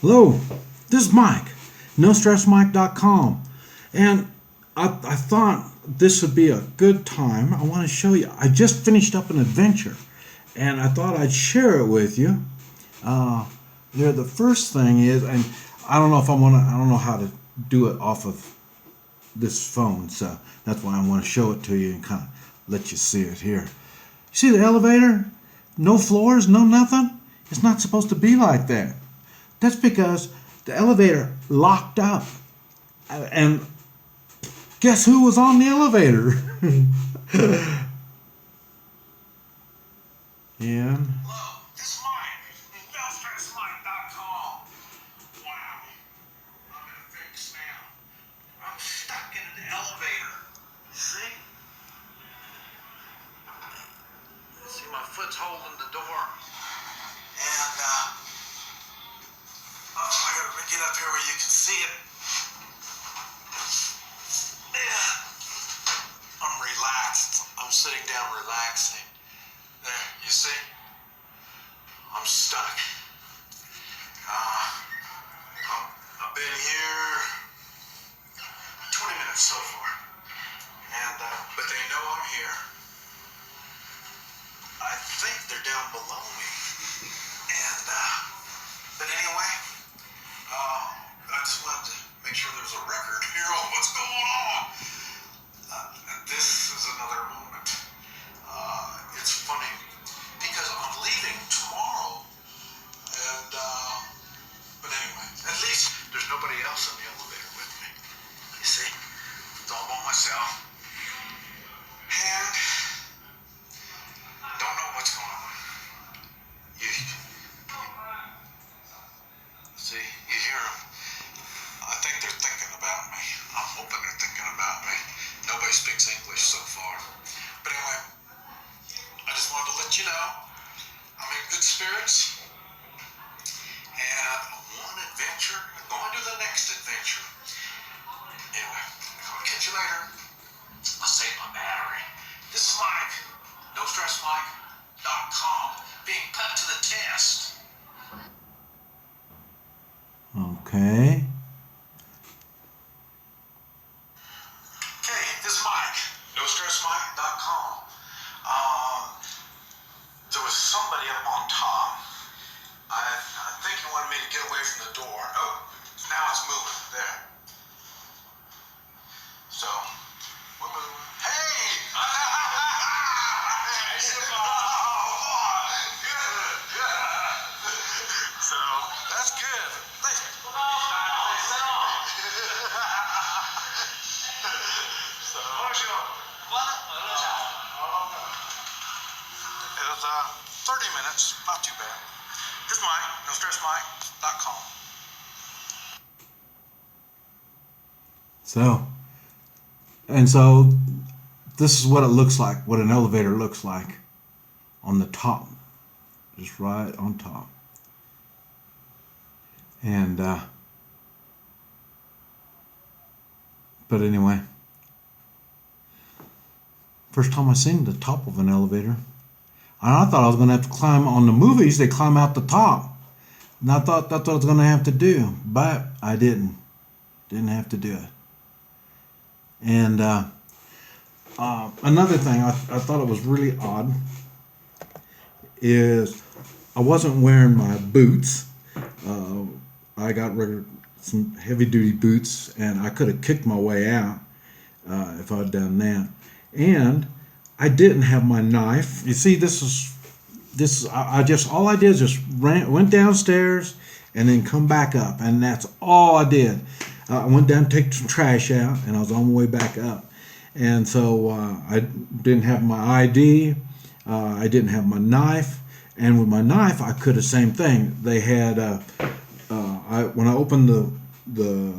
Hello, this is Mike, NoStressMike.com, and I thought this would be a good time. I want to show you. I just finished up an adventure, and I thought I'd share it with you. The first thing is, and I don't know if I want to. I don't know how to do it off of this phone, so that's why I want to show it to you and kind of let you see it here. You see the elevator? No floors, no nothing. It's not supposed to be like that. That's because the elevator locked up. And guess who was on the elevator? And Hello, this is Mike. NoStressMike.com. Wow. I'm in a fix now. I'm stuck in an elevator. See? See, my foot's holding the door. And, let me get up here where you can see it. Yeah. I'm relaxed. I'm sitting down relaxing. There, you see? I'm stuck. I've been here 20 minutes so far. And, but they know I'm here. I think they're down below me. And, but anyway, I just wanted to make sure there's a record here on what's going on. This is another moment. It's funny because I'm leaving tomorrow. And, but anyway, at least there's nobody else in the elevator with me. You see? It's all by myself. And don't know what's going on. See, you hear them. I think they're thinking about me. I'm hoping they're thinking about me. Nobody speaks English so far. But anyway, I just wanted to let you know I'm in good spirits. And one adventure, going to the next adventure. Anyway, I'll catch you later. I'll save my battery. This is Mike, NoStressMike.com, being put to the test. okay. Okay, this is Mike, NoStressMike.com. There was somebody up on top. I think he wanted me to get away from the door. Oh, now it's moving. There. So, hey! So, that's good. It was 30 minutes, not too bad. Here's Mike, NoStressMike.com. So this is what it looks like, what an elevator looks like on the top, just right on top. And but anyway, first time I seen the top of an elevator, and I thought I was going to have to climb. On the movies, they climb out the top, and I thought that's what I was going to have to do, but I didn't have to do it. And another thing I thought it was really odd is I wasn't wearing my boots. I got some heavy duty boots, and I could have kicked my way out if I'd done that. And I didn't have my knife. You see, all I did is just went downstairs and then come back up, and that's all I did. I went down to take some trash out, and I was on my way back up. And so I didn't have my ID. I didn't have my knife. And with my knife, I could have same thing. They had when I opened the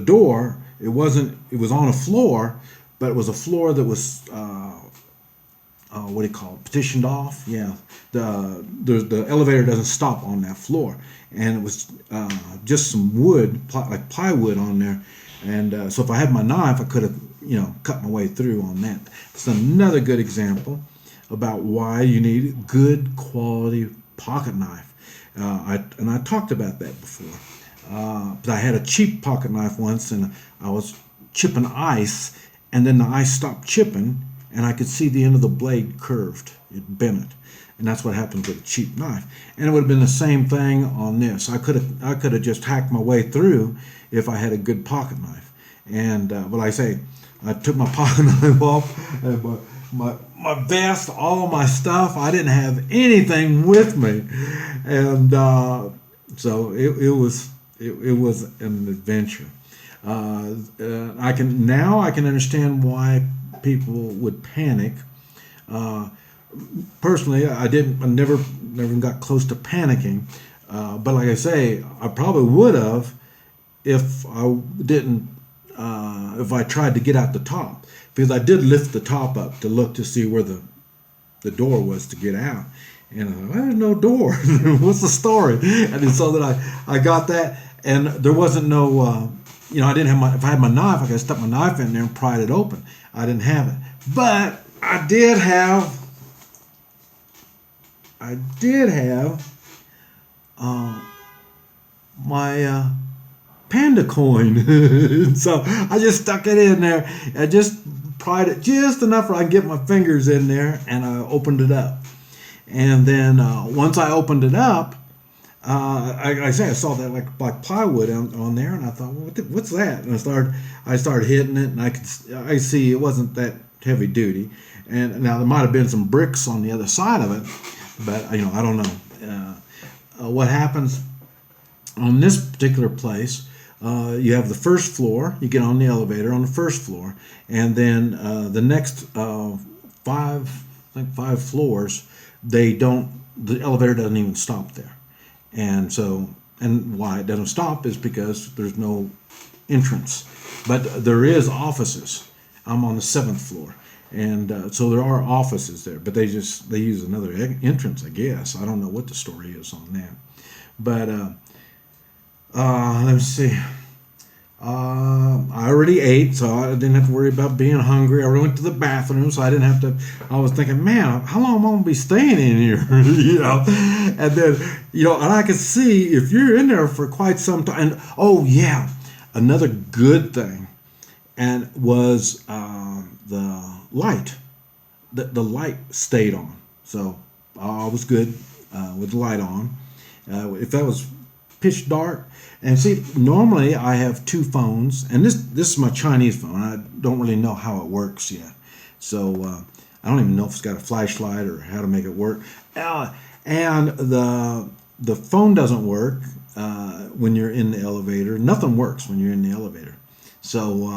door, it was on a floor, but it was a floor that was what do you call it? Petitioned off. Yeah, the elevator doesn't stop on that floor, and it was just some wood, like plywood on there. And so if I had my knife, I could have cut my way through on that. It's another good example about why you need a good quality pocket knife. I talked about that before. But I had a cheap pocket knife once, and I was chipping ice, and then the ice stopped chipping, and I could see the end of the blade curved. It bent it, and that's what happens with a cheap knife. And it would have been the same thing on this. I could have just hacked my way through if I had a good pocket knife. And but like I say, I took my pocket knife off, and my vest, all my stuff. I didn't have anything with me, and so it was an adventure. I can understand why people would panic. Personally, I never even got close to panicking. But like I say, I probably would have if I didn't. If I tried to get out the top, because I did lift the top up to look to see where the door was to get out, and I thought, there's no door. What's the story? And so that I got that, and there wasn't no, I didn't have if I had my knife, I could stuck my knife in there and pried it open. I didn't have it, but I did have my panda coin. So I just stuck it in there. I just pried it just enough where I could get my fingers in there, and I opened it up. And then once I opened it up, I saw that like plywood on there, and I thought, well, what's that? And I started hitting it, and I see it wasn't that heavy duty. And now there might have been some bricks on the other side of it, but I don't know. What happens on this particular place? You have the first floor. You get on the elevator on the first floor, and then the next five floors, the elevator doesn't even stop there. And why it doesn't stop is because there's no entrance, but there is offices. I'm on the 7th floor, and so there are offices there, but they use another entrance, I guess. I don't know what the story is on that, but let me see. I already ate, so I didn't have to worry about being hungry. I went to the bathroom, so I didn't have to. I was thinking, man, how long am I going to be staying in here? And then, and I could see if you're in there for quite some time. And, oh yeah, another good thing, and was the light. The light stayed on, so I was good with the light on. If that was pitch dark. And see, normally I have two phones, and this is my Chinese phone. I don't really know how it works yet, so I don't even know if it's got a flashlight or how to make it work. And the phone doesn't work when you're in the elevator. Nothing works when you're in the elevator. So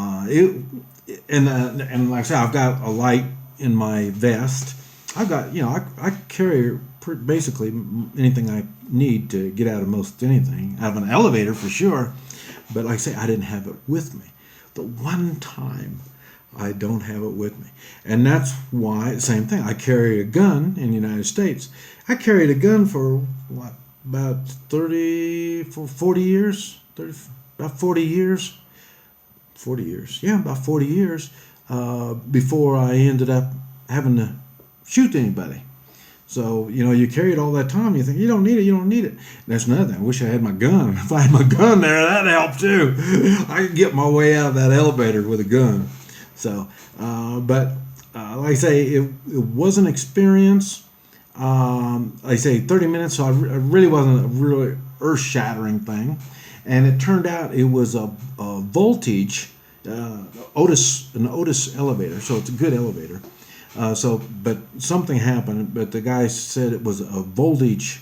and like I said, I've got a light in my vest. I've got I carry basically anything I need to get out of most anything. I have an elevator for sure, but like I say, I didn't have it with me. The one time I don't have it with me, and that's why, same thing, I carry a gun in the United States. I carried a gun for about 40 years, about 40 years, about 40 years before I ended up having to shoot anybody. So, you carry it all that time. You think, you don't need it. And that's another thing. I wish I had my gun. If I had my gun there, that'd help too. I could get my way out of that elevator with a gun. So, but like I say, it was an experience. Like I say, 30 minutes, so it really wasn't a really earth-shattering thing. And it turned out it was a voltage, an Otis elevator, so it's a good elevator. But something happened, but the guy said it was a voltage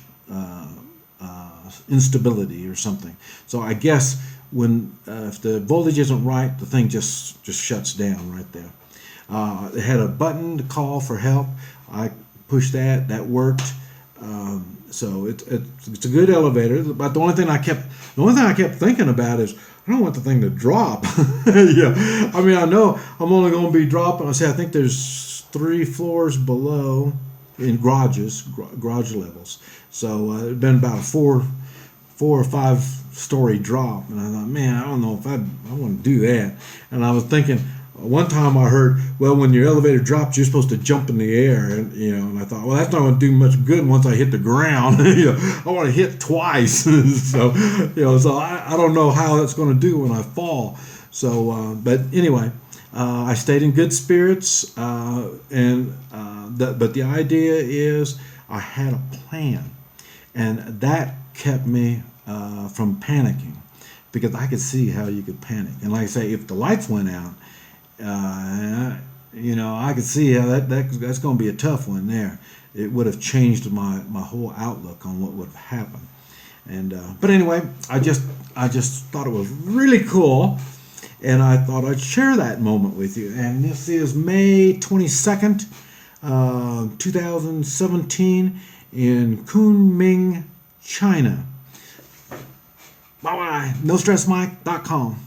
instability or something. So I guess if the voltage isn't right, the thing just shuts down right there. It had a button to call for help. I pushed that. That worked. So it's a good elevator. But the only thing I kept thinking about is, I don't want the thing to drop. Yeah, I mean, I know I'm only going to be dropping. I think there's 3 floors below in garage levels. So it'd been about a 4 or 5 story drop, and I thought, man, I don't know if I want to do that. And I was thinking, one time I heard, well, when your elevator drops, you're supposed to jump in the air, and and I thought, well, that's not going to do much good once I hit the ground. I want to hit twice, so I don't know how that's going to do when I fall. So, but anyway, I stayed in good spirits, but the idea is I had a plan, and that kept me from panicking, because I could see how you could panic. And like I say, if the lights went out, I could see how that's going to be a tough one there. It would have changed my whole outlook on what would have happened. And but anyway, I just thought it was really cool, and I thought I'd share that moment with you. And this is May 22nd, 2017, in Kunming, China. Bye bye. NoStressMike.com.